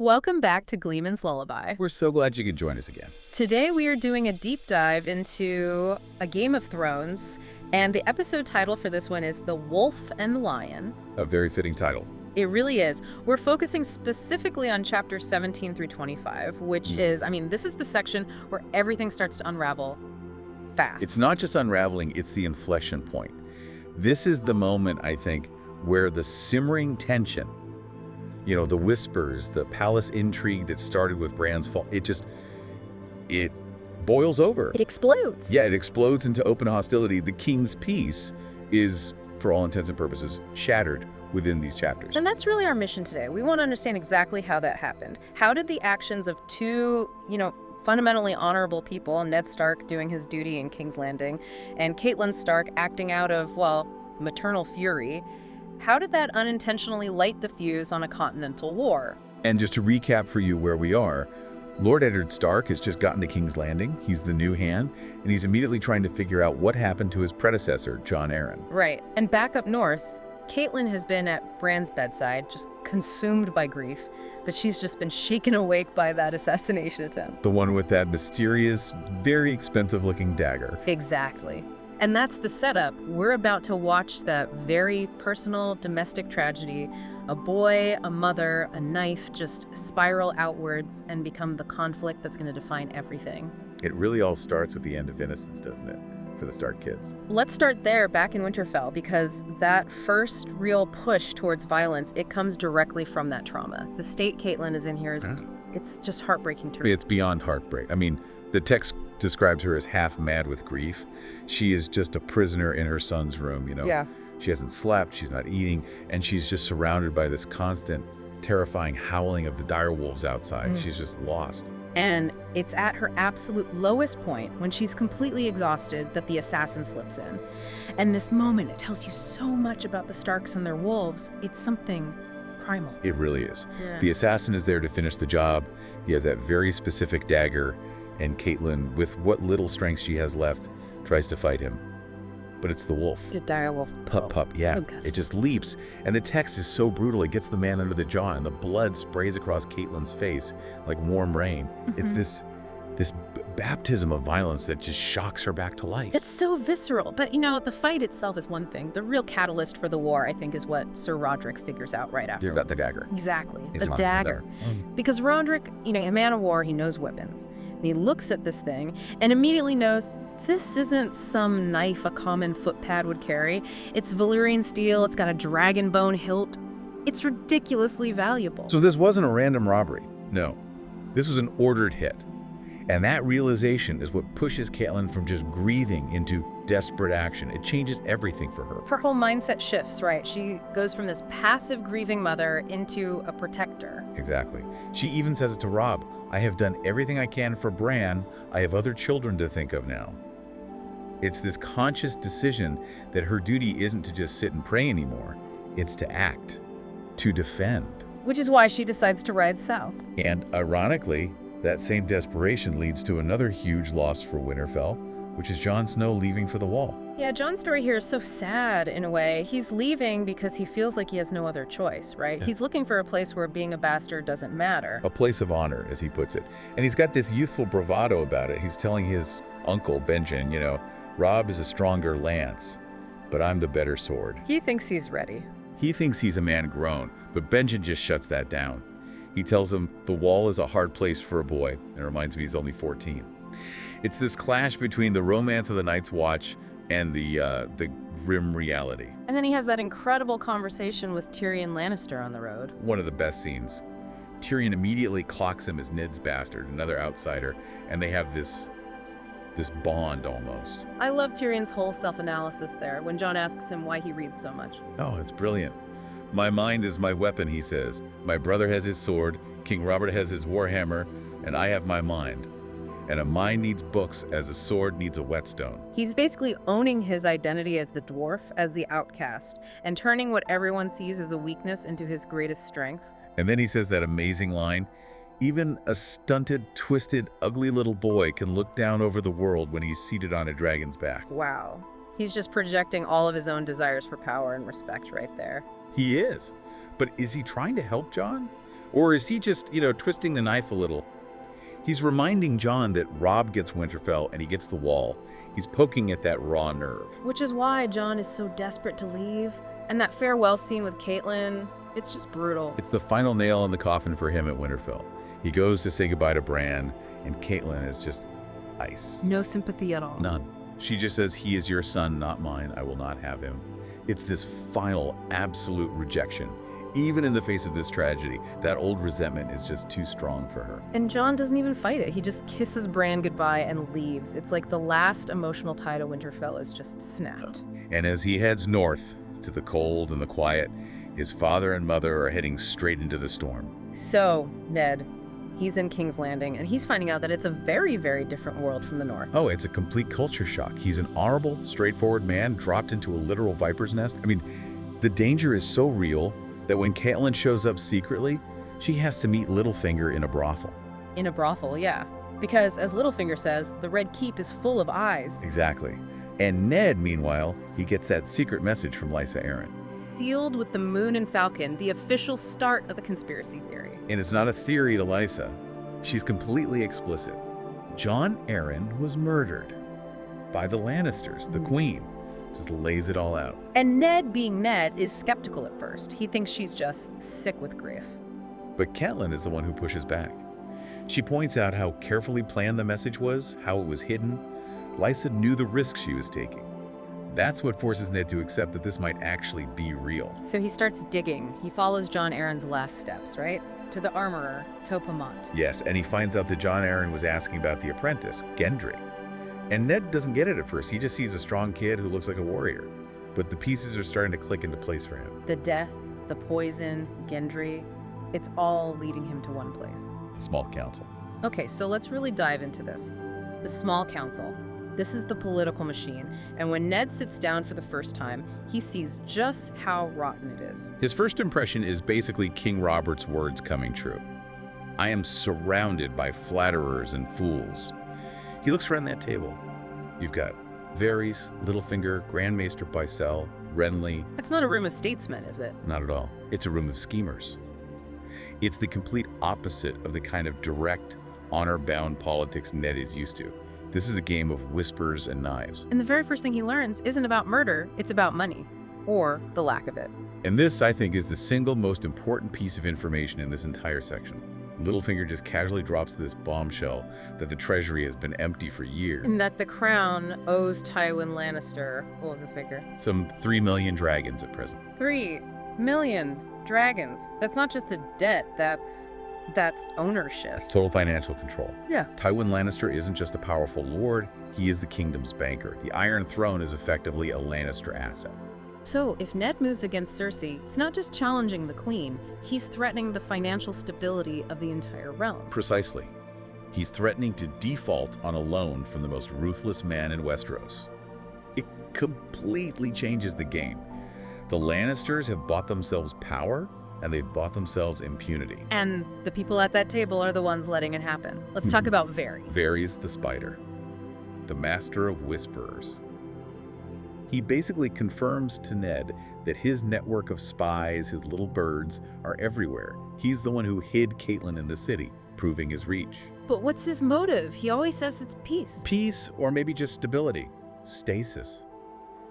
Welcome back to Gleeman's Lullaby. We're so glad you could join us again. Today we are doing a deep dive into a Game of Thrones, and the episode title for this one is The Wolf and the Lion. A very fitting title. It really is. We're focusing specifically on chapters 17 through 25, which is, this is the section where everything starts to unravel fast. It's not just unraveling, it's the inflection point. This is the moment, I think, where the simmering tension, the whispers, the palace intrigue that started with Bran's fall, it boils over. It explodes. Yeah, it explodes into open hostility. The king's peace is, for all intents and purposes, shattered within these chapters. And that's really our mission today. We want to understand exactly how that happened. How did the actions of two, fundamentally honorable people, Ned Stark doing his duty in King's Landing, and Catelyn Stark acting out of, maternal fury, how did that unintentionally light the fuse on a continental war? And just to recap for you where we are, Lord Eddard Stark has just gotten to King's Landing. He's the new hand, and he's immediately trying to figure out what happened to his predecessor, Jon Arryn. Right. And back up north, Catelyn has been at Bran's bedside, just consumed by grief, but she's just been shaken awake by that assassination attempt. The one with that mysterious, very expensive-looking dagger. Exactly. And that's the setup. We're about to watch that very personal domestic tragedy. A boy, a mother, a knife just spiral outwards and become the conflict that's going to define everything. It really all starts with the end of innocence, doesn't it, for the Stark kids? Let's start there, back in Winterfell, because that first real push towards violence, it comes directly from that trauma. The state Catelyn is in here it's just heartbreaking to read. It's beyond heartbreak. The text describes her as half mad with grief. She is just a prisoner in her son's room, Yeah. She hasn't slept, she's not eating, and she's just surrounded by this constant, terrifying howling of the dire wolves outside. She's just lost. And it's at her absolute lowest point, when she's completely exhausted, that the assassin slips in. And this moment, it tells you so much about the Starks and their wolves. It's something primal. It really is. Yeah. The assassin is there to finish the job. He has that very specific dagger, and Catelyn, with what little strength she has left, tries to fight him. But it's the wolf. The dire wolf. Pup, yeah. Oh, God. It just leaps, and the text is so brutal, it gets the man under the jaw, and the blood sprays across Catelyn's face like warm rain. It's this baptism of violence that just shocks her back to life. It's so visceral. But, the fight itself is one thing. The real catalyst for the war, I think, is what Sir Roderick figures out right after. About the dagger. Exactly. He's The not dagger. there. Because Roderick, a man of war, he knows weapons. And he looks at this thing and immediately knows this isn't some knife a common footpad would carry. It's Valyrian steel. It's got a dragon bone hilt. It's ridiculously valuable. So this wasn't a random robbery. No. This was an ordered hit. And that realization is what pushes Catelyn from just grieving into desperate action. It changes everything for her. Her whole mindset shifts, right? She goes from this passive grieving mother into a protector. Exactly. She even says it to Robb. I have done everything I can for Bran. I have other children to think of now. It's this conscious decision that her duty isn't to just sit and pray anymore. It's to act, to defend. Which is why she decides to ride south. And ironically, that same desperation leads to another huge loss for Winterfell, which is Jon Snow leaving for the Wall. Yeah, Jon's story here is so sad in a way. He's leaving because he feels like he has no other choice, right? Yeah. He's looking for a place where being a bastard doesn't matter. A place of honor, as he puts it. And he's got this youthful bravado about it. He's telling his uncle, Benjen, Robb is a stronger lance, but I'm the better sword. He thinks he's ready. He thinks he's a man grown, but Benjen just shuts that down. He tells him the Wall is a hard place for a boy, and reminds me he's only 14. It's this clash between the romance of the Night's Watch and the grim reality. And then he has that incredible conversation with Tyrion Lannister on the road. One of the best scenes. Tyrion immediately clocks him as Ned's bastard, another outsider, and they have this bond almost. I love Tyrion's whole self-analysis there when Jon asks him why he reads so much. Oh, it's brilliant. My mind is my weapon, he says. My brother has his sword, King Robert has his warhammer, and I have my mind. And a mind needs books as a sword needs a whetstone. He's basically owning his identity as the dwarf, as the outcast, and turning what everyone sees as a weakness into his greatest strength. And then he says that amazing line, even a stunted, twisted, ugly little boy can look down over the world when he's seated on a dragon's back. Wow. He's just projecting all of his own desires for power and respect right there. He is. But is he trying to help Jon? Or is he just, twisting the knife a little? He's reminding Jon that Robb gets Winterfell and he gets the wall. He's poking at that raw nerve. Which is why Jon is so desperate to leave. And that farewell scene with Catelyn, it's just brutal. It's the final nail in the coffin for him at Winterfell. He goes to say goodbye to Bran, and Catelyn is just ice. No sympathy at all. None. She just says, "He is your son, not mine. I will not have him." It's this final, absolute rejection. Even in the face of this tragedy, that old resentment is just too strong for her. And Jon doesn't even fight it. He just kisses Bran goodbye and leaves. It's like the last emotional tie to Winterfell is just snapped. And as he heads north to the cold and the quiet, his father and mother are heading straight into the storm. So, Ned, he's in King's Landing, and he's finding out that it's a very, very different world from the north. Oh, it's a complete culture shock. He's an honorable, straightforward man dropped into a literal viper's nest. I mean, the danger is so real that when Catelyn shows up secretly, she has to meet Littlefinger in a brothel. In a brothel, yeah. Because, as Littlefinger says, the Red Keep is full of eyes. Exactly. And Ned, meanwhile, he gets that secret message from Lysa Arryn. Sealed with the Moon and Falcon, the official start of the conspiracy theory. And it's not a theory to Lysa. She's completely explicit. Jon Arryn was murdered by the Lannisters, the Queen. Just lays it all out. And Ned, being Ned, is skeptical at first. He thinks she's just sick with grief. But Catelyn is the one who pushes back. She points out how carefully planned the message was, how it was hidden. Lysa knew the risk she was taking. That's what forces Ned to accept that this might actually be real. So he starts digging. He follows Jon Arryn's last steps, right? To the armorer, Topamont. Yes, and he finds out that Jon Arryn was asking about the apprentice, Gendry. And Ned doesn't get it at first. He just sees a strong kid who looks like a warrior. But the pieces are starting to click into place for him. The death, the poison, Gendry, it's all leading him to one place. The small council. Okay, so let's really dive into this. The small council. This is the political machine, and when Ned sits down for the first time, he sees just how rotten it is. His first impression is basically King Robert's words coming true. "I am surrounded by flatterers and fools." He looks around that table. You've got Varys, Littlefinger, Grand Maester Pycelle, Renly. That's not a room of statesmen, is it? Not at all. It's a room of schemers. It's the complete opposite of the kind of direct, honor-bound politics Ned is used to. This is a game of whispers and knives. And the very first thing he learns isn't about murder, it's about money. Or the lack of it. And this, I think, is the single most important piece of information in this entire section. Littlefinger just casually drops this bombshell that the treasury has been empty for years. And that the crown owes Tywin Lannister, what was the figure? Some 3 million dragons at present. 3 million dragons. That's not just a debt, that's ownership. It's total financial control. Yeah. Tywin Lannister isn't just a powerful lord, he is the kingdom's banker. The Iron Throne is effectively a Lannister asset. So, if Ned moves against Cersei, he's not just challenging the Queen, he's threatening the financial stability of the entire realm. Precisely. He's threatening to default on a loan from the most ruthless man in Westeros. It completely changes the game. The Lannisters have bought themselves power, and they've bought themselves impunity. And the people at that table are the ones letting it happen. Let's talk about Varys. Varys the Spider, the master of whisperers. He basically confirms to Ned that his network of spies, his little birds, are everywhere. He's the one who hid Catelyn in the city, proving his reach. But what's his motive? He always says it's peace. Peace, or maybe just stability. Stasis.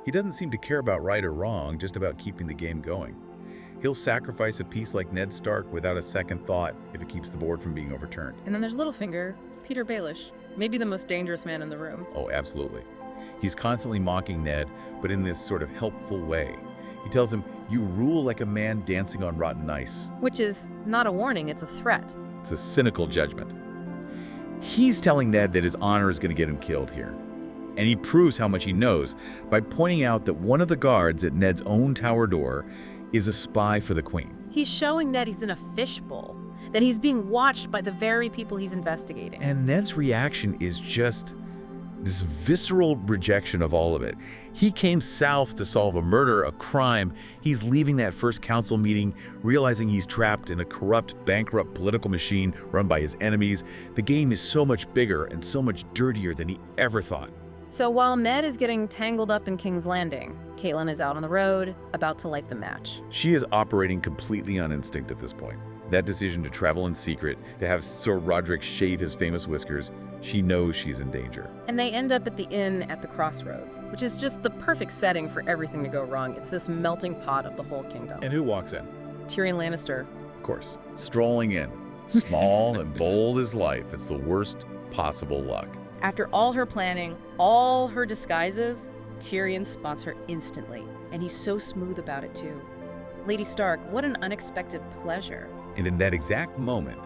He doesn't seem to care about right or wrong, just about keeping the game going. He'll sacrifice a piece like Ned Stark without a second thought if it keeps the board from being overturned. And then there's Littlefinger, Peter Baelish, maybe the most dangerous man in the room. Oh, absolutely. He's constantly mocking Ned, but in this sort of helpful way. He tells him, "You rule like a man dancing on rotten ice." Which is not a warning, it's a threat. It's a cynical judgment. He's telling Ned that his honor is going to get him killed here. And he proves how much he knows by pointing out that one of the guards at Ned's own tower door is a spy for the Queen. He's showing Ned he's in a fishbowl, that he's being watched by the very people he's investigating. And Ned's reaction is just this visceral rejection of all of it. He came south to solve a murder, a crime. He's leaving that first council meeting, realizing he's trapped in a corrupt, bankrupt political machine run by his enemies. The game is so much bigger and so much dirtier than he ever thought. So while Ned is getting tangled up in King's Landing, Catelyn is out on the road, about to light the match. She is operating completely on instinct at this point. That decision to travel in secret, to have Sir Roderick shave his famous whiskers, she knows she's in danger. And they end up at the inn at the Crossroads, which is just the perfect setting for everything to go wrong. It's this melting pot of the whole kingdom. And who walks in? Tyrion Lannister. Of course, strolling in. Small and bold as life. It's the worst possible luck. After all her planning, all her disguises, Tyrion spots her instantly. And he's so smooth about it too. Lady Stark, what an unexpected pleasure. And in that exact moment,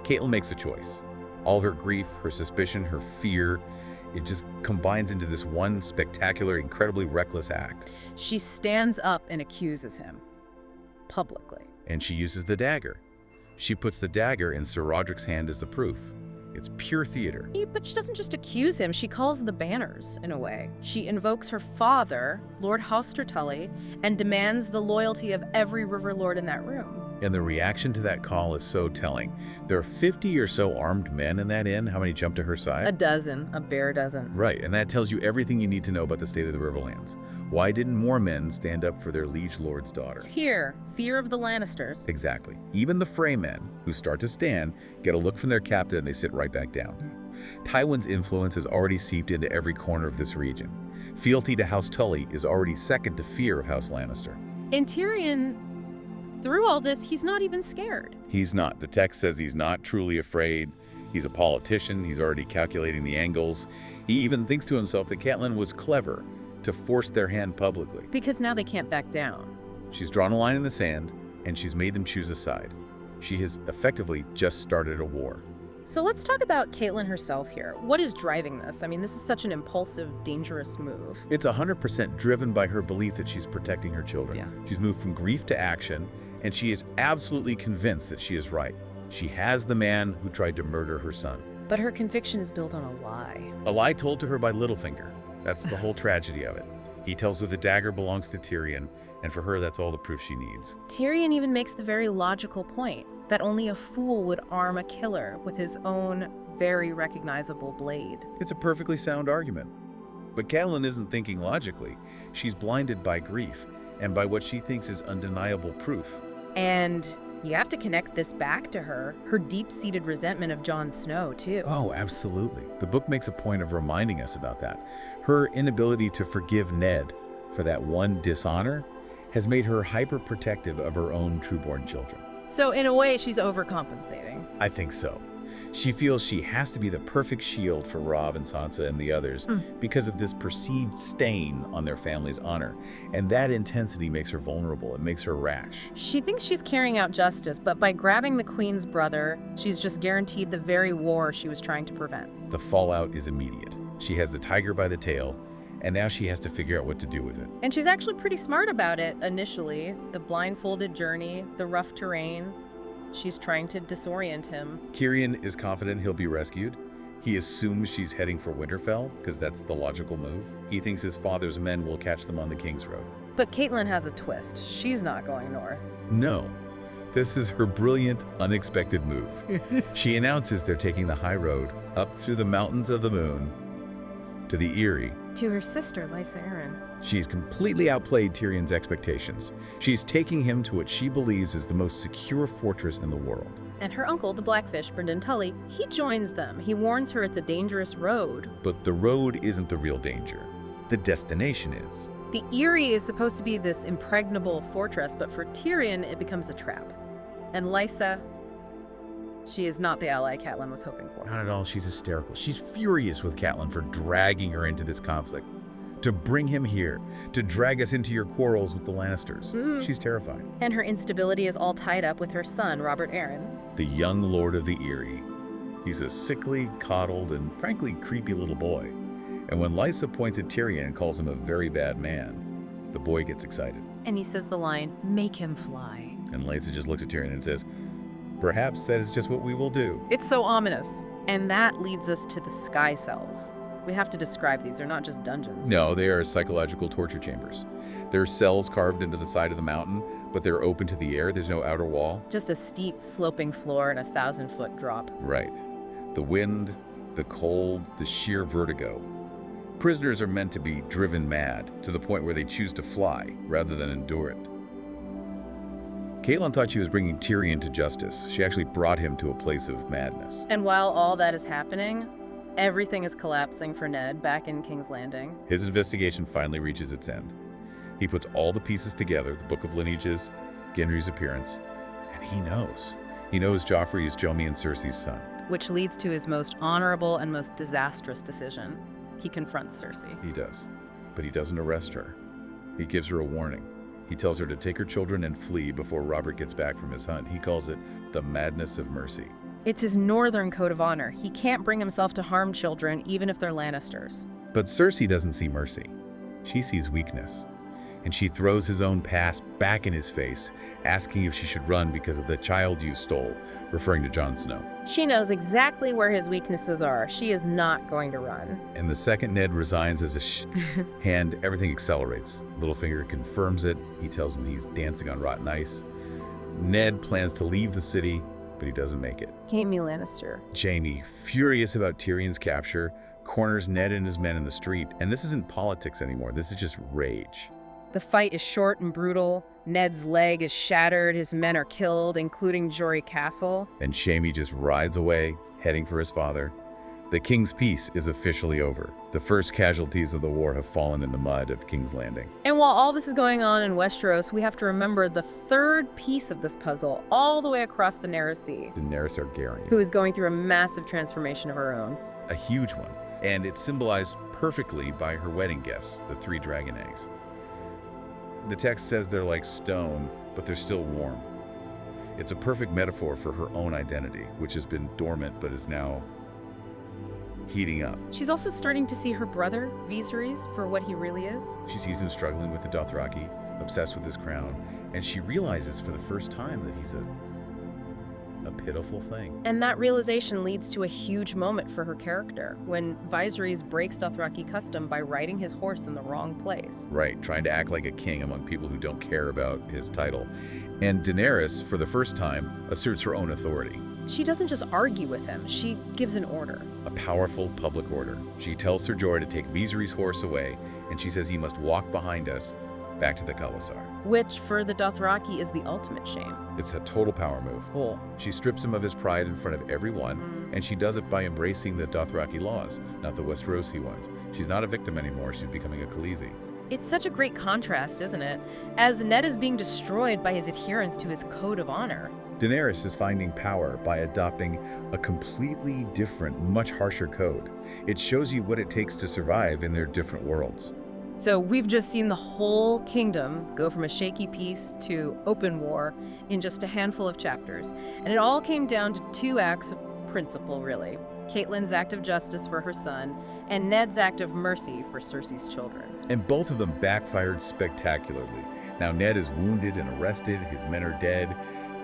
Catelyn makes a choice. All her grief, her suspicion, her fear, it just combines into this one spectacular, incredibly reckless act. She stands up and accuses him. Publicly. And she uses the dagger. She puts the dagger in Sir Roderick's hand as the proof. It's pure theater. But she doesn't just accuse him, she calls the banners, in a way. She invokes her father, Lord Hoster Tully, and demands the loyalty of every river lord in that room. And the reaction to that call is so telling. There are 50 or so armed men in that inn. How many jump to her side? A dozen, a bare dozen. Right, and that tells you everything you need to know about the state of the Riverlands. Why didn't more men stand up for their liege lord's daughter? It's here, fear of the Lannisters. Exactly. Even the Frey men, who start to stand, get a look from their captain and they sit right back down. Tywin's influence has already seeped into every corner of this region. Fealty to House Tully is already second to fear of House Lannister. And Tyrion, through all this, he's not even scared. He's not. The text says he's not truly afraid. He's a politician. He's already calculating the angles. He even thinks to himself that Catelyn was clever to force their hand publicly. Because now they can't back down. She's drawn a line in the sand, and she's made them choose a side. She has effectively just started a war. So let's talk about Catelyn herself here. What is driving this? I mean, this is such an impulsive, dangerous move. It's 100% driven by her belief that she's protecting her children. Yeah. She's moved from grief to action, and she is absolutely convinced that she is right. She has the man who tried to murder her son. But her conviction is built on a lie. A lie told to her by Littlefinger. That's the whole tragedy of it. He tells her the dagger belongs to Tyrion, and for her, that's all the proof she needs. Tyrion even makes the very logical point that only a fool would arm a killer with his own very recognizable blade. It's a perfectly sound argument. But Catelyn isn't thinking logically. She's blinded by grief and by what she thinks is undeniable proof. And you have to connect this back to her deep-seated resentment of Jon Snow, too. Oh, absolutely. The book makes a point of reminding us about that. Her inability to forgive Ned for that one dishonor has made her hyper-protective of her own trueborn children. So in a way, she's overcompensating. I think so. She feels she has to be the perfect shield for Robb and Sansa and the others because of this perceived stain on their family's honor. And that intensity makes her vulnerable. It makes her rash. She thinks she's carrying out justice, but by grabbing the Queen's brother, she's just guaranteed the very war she was trying to prevent. The fallout is immediate. She has the tiger by the tail, and now she has to figure out what to do with it. And she's actually pretty smart about it initially. The blindfolded journey, the rough terrain. She's trying to disorient him. Tyrion is confident he'll be rescued. He assumes she's heading for Winterfell, because that's the logical move. He thinks his father's men will catch them on the King's Road. But Catelyn has a twist. She's not going north. No. This is her brilliant, unexpected move. She announces they're taking the high road up through the mountains of the moon to the Eyrie. To her sister, Lysa Arryn. She's completely outplayed Tyrion's expectations. She's taking him to what she believes is the most secure fortress in the world. And her uncle, the Blackfish, Brynden Tully, he joins them. He warns her it's a dangerous road. But the road isn't the real danger. The destination is. The Eyrie is supposed to be this impregnable fortress, but for Tyrion, it becomes a trap. And Lysa, she is not the ally Catelyn was hoping for. Not at all. She's hysterical. She's furious with Catelyn for dragging her into this conflict. To bring him here, to drag us into your quarrels with the Lannisters. She's terrified. And her instability is all tied up with her son, Robert Arryn. The young lord of the Eyrie. He's a sickly, coddled, and frankly creepy little boy. And when Lysa points at Tyrion and calls him a very bad man, the boy gets excited. And he says the line, "Make him fly." And Lysa just looks at Tyrion and says, "Perhaps that is just what we will do." It's so ominous. And that leads us to the sky cells. We have to describe these. They're not just dungeons. No, they are psychological torture chambers. There are cells carved into the side of the mountain, but they're open to the air. There's no outer wall. Just a steep, sloping floor and a 1,000-foot drop. Right. The wind, the cold, the sheer vertigo. Prisoners are meant to be driven mad to the point where they choose to fly rather than endure it. Catelyn thought she was bringing Tyrion to justice. She actually brought him to a place of madness. And while all that is happening, everything is collapsing for Ned back in King's Landing. His investigation finally reaches its end. He puts all the pieces together, the Book of Lineages, Gendry's appearance, and he knows. He knows Joffrey is Jaime and Cersei's son. Which leads to his most honorable and most disastrous decision. He confronts Cersei. He does. But he doesn't arrest her. He gives her a warning. He tells her to take her children and flee before Robert gets back from his hunt. He calls it the madness of mercy. It's his northern code of honor. He can't bring himself to harm children, even if they're Lannisters. But Cersei doesn't see mercy. She sees weakness. And she throws his own past back in his face, asking if she should run because of the child you stole, referring to Jon Snow. She knows exactly where his weaknesses are. She is not going to run. And the second Ned resigns as a hand, everything accelerates. Littlefinger confirms it. He tells him he's dancing on rotten ice. Ned plans to leave the city, but he doesn't make it. Jaime Lannister. Jaime, furious about Tyrion's capture, corners Ned and his men in the street. And this isn't politics anymore. This is just rage. The fight is short and brutal. Ned's leg is shattered. His men are killed, including Jory Castle. And Jaime just rides away, heading for his father. The King's Peace is officially over. The first casualties of the war have fallen in the mud of King's Landing. And while all this is going on in Westeros, we have to remember the third piece of this puzzle, all the way across the Narrow Sea. Daenerys Targaryen. Who is going through a massive transformation of her own. A huge one. And it's symbolized perfectly by her wedding gifts, the 3 dragon eggs. The text says they're like stone, but they're still warm. It's a perfect metaphor for her own identity, which has been dormant but is now heating up. She's also starting to see her brother, Viserys, for what he really is. She sees him struggling with the Dothraki, obsessed with his crown, and she realizes for the first time that he's a pitiful thing. And that realization leads to a huge moment for her character, when Viserys breaks Dothraki custom by riding his horse in the wrong place. Right, trying to act like a king among people who don't care about his title. And Daenerys, for the first time, asserts her own authority. She doesn't just argue with him, she gives an order. A powerful public order. She tells Ser Jorah to take Viserys' horse away, and she says he must walk behind us back to the Khalasar. Which, for the Dothraki, is the ultimate shame. It's a total power move. Oh. She strips him of his pride in front of everyone, and she does it by embracing the Dothraki laws, not the Westerosi ones. She's not a victim anymore, she's becoming a Khaleesi. It's such a great contrast, isn't it? As Ned is being destroyed by his adherence to his code of honor. Daenerys is finding power by adopting a completely different, much harsher code. It shows you what it takes to survive in their different worlds. So we've just seen the whole kingdom go from a shaky peace to open war in just a handful of chapters. And it all came down to 2 acts of principle, really. Catelyn's act of justice for her son, and Ned's act of mercy for Cersei's children. And both of them backfired spectacularly. Now Ned is wounded and arrested, his men are dead,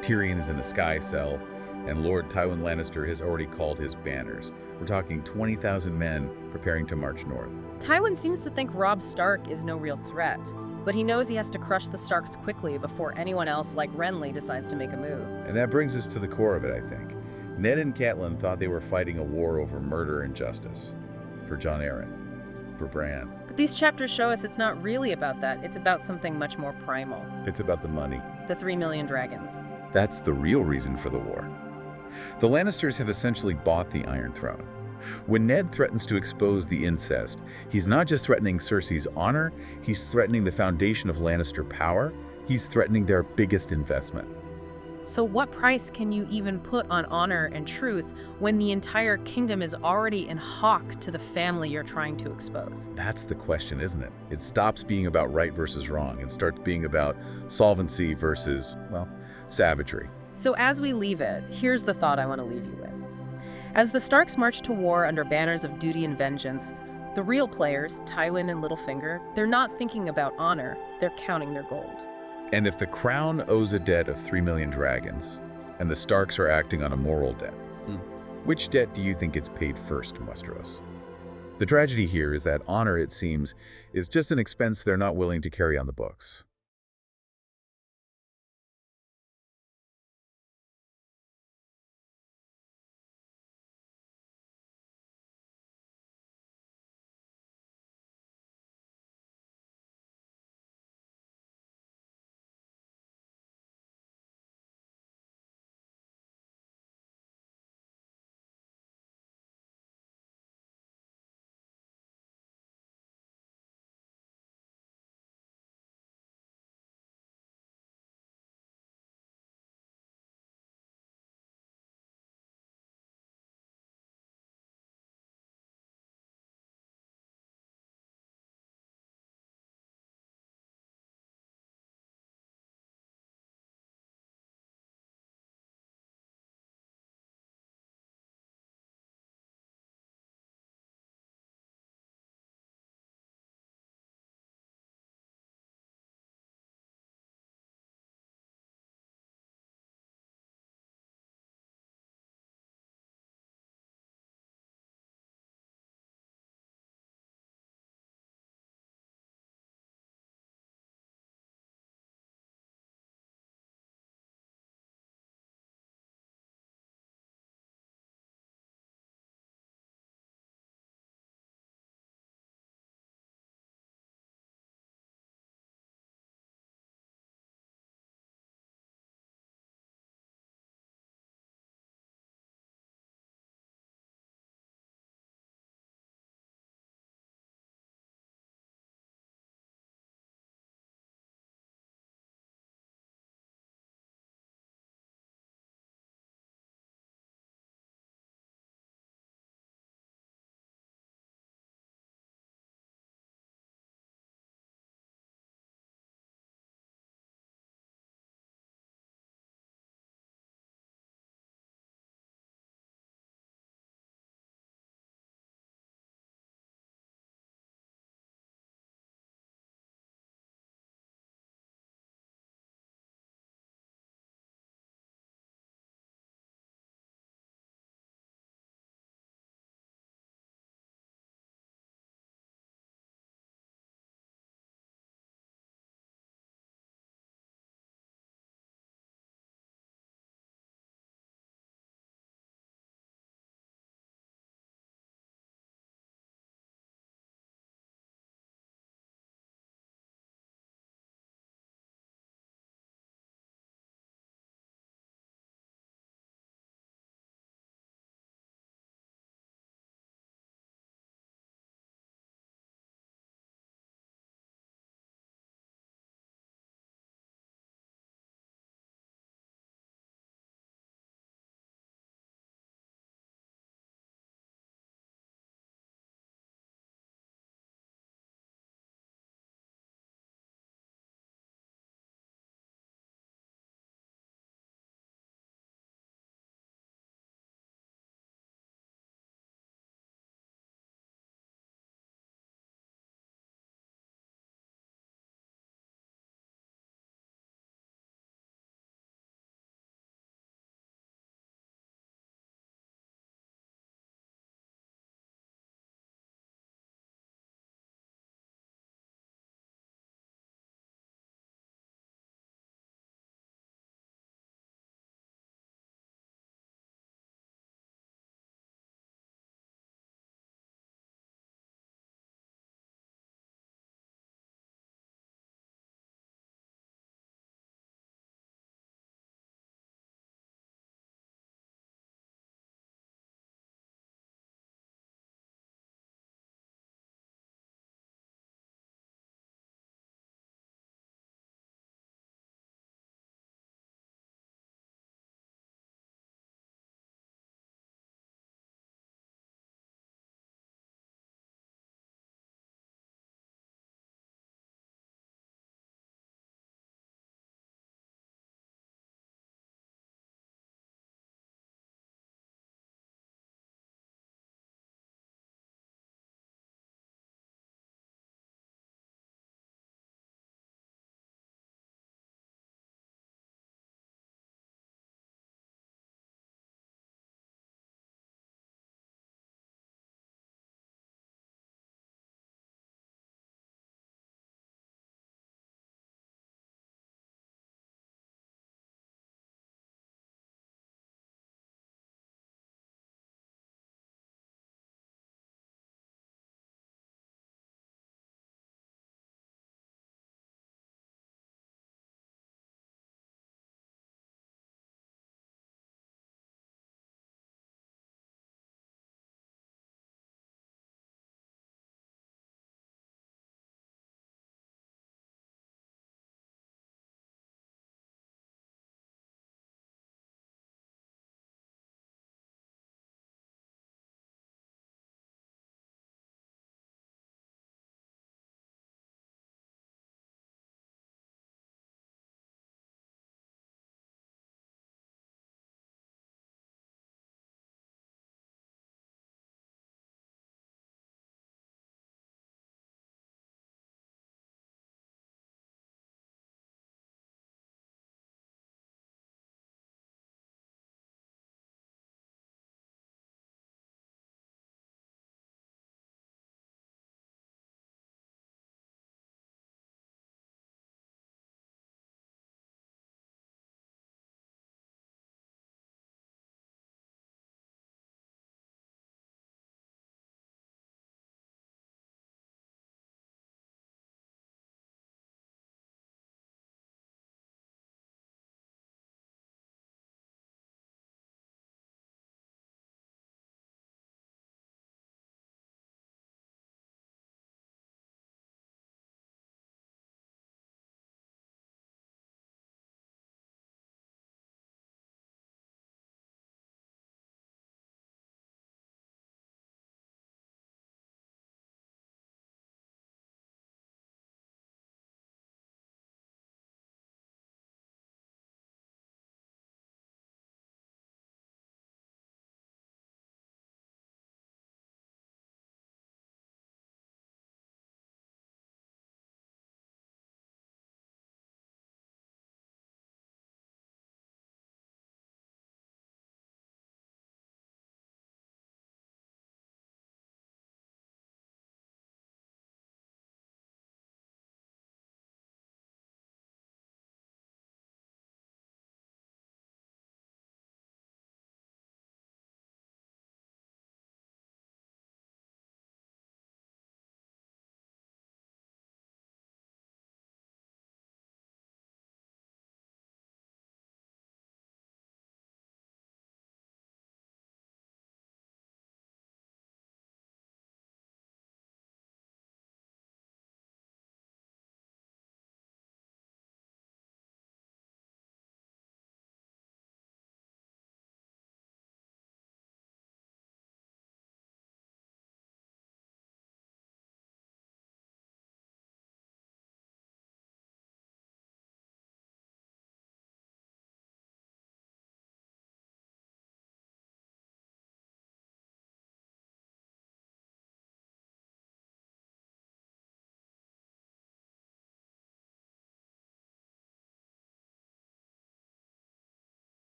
Tyrion is in a sky cell, and Lord Tywin Lannister has already called his banners. We're talking 20,000 men preparing to march north. Tywin seems to think Robb Stark is no real threat, but he knows he has to crush the Starks quickly before anyone else like Renly decides to make a move. And that brings us to the core of it, I think. Ned and Catelyn thought they were fighting a war over murder and justice. For Jon Arryn. For Bran. But these chapters show us it's not really about that. It's about something much more primal. It's about the money. The 3 million dragons. That's the real reason for the war. The Lannisters have essentially bought the Iron Throne. When Ned threatens to expose the incest, he's not just threatening Cersei's honor, he's threatening the foundation of Lannister power, he's threatening their biggest investment. So what price can you even put on honor and truth when the entire kingdom is already in hock to the family you're trying to expose? That's the question, isn't it? It stops being about right versus wrong and starts being about solvency versus, well, savagery. So as we leave it, here's the thought I want to leave you with. As the Starks march to war under banners of duty and vengeance, the real players, Tywin and Littlefinger, they're not thinking about honor, they're counting their gold. And if the crown owes a debt of 3 million dragons, and the Starks are acting on a moral debt, which debt do you think gets paid first in Westeros? The tragedy here is that honor, it seems, is just an expense they're not willing to carry on the books.